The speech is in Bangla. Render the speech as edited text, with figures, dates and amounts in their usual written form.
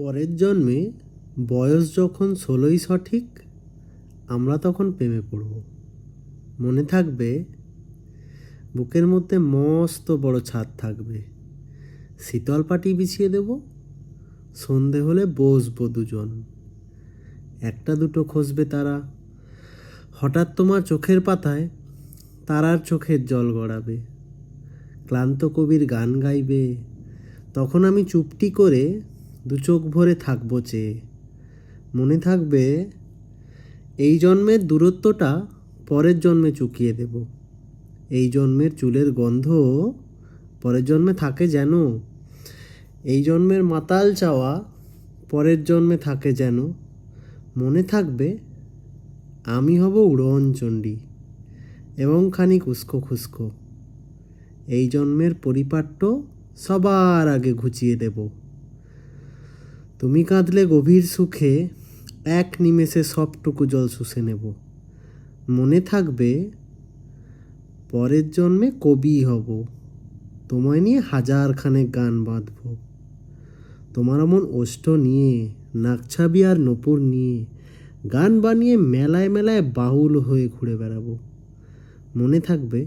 পরের জন্মে বয়স যখন 16ই সঠিক, আমরা তখন প্রেমে পড়ব। মনে থাকবে, বুকের মধ্যে মস্ত বড় ছাদ থাকবে, শীতল পাটি বিছিয়ে দেব, সন্ধে হলে বসবো দুজন, একটা দুটো খসবে তারা। হঠাৎ তোমার চোখের পাতায় তারার চোখের জল গড়াবে, ক্লান্ত কবির গান গাইবে, তখন আমি চুপটি করে দু চোখ ভরে থাকবো চেয়ে। মনে থাকবে, এই জন্মের দূরত্বটা পরের জন্মে চুকিয়ে দেব, এই জন্মের চুলের গন্ধ পরের জন্মে থাকে যেন, এই জন্মের মাতাল চাওয়া পরের জন্মে থাকে যেন। মনে থাকবে, আমি হব উড়নচণ্ডী এবং খানিক উস্কো খুস্কো, এই জন্মের পরিপাট্য সবার আগে ঘুচিয়ে দেব। তুমি কাঁদলে গভীর সুখে এক নিমেষে সবটুকু জল শুষে নেব। মনে থাকবে, পরের জন্মে কবি হব, তোমায় নিয়ে হাজারখানেক গান বাঁধব, তোমার এমন ওষ্ঠ নিয়ে, নাকছাবি আর নূপুর নিয়ে গান বানিয়ে মেলায় মেলায় বাউল হয়ে ঘুরে বেড়াবো। মনে থাকবে,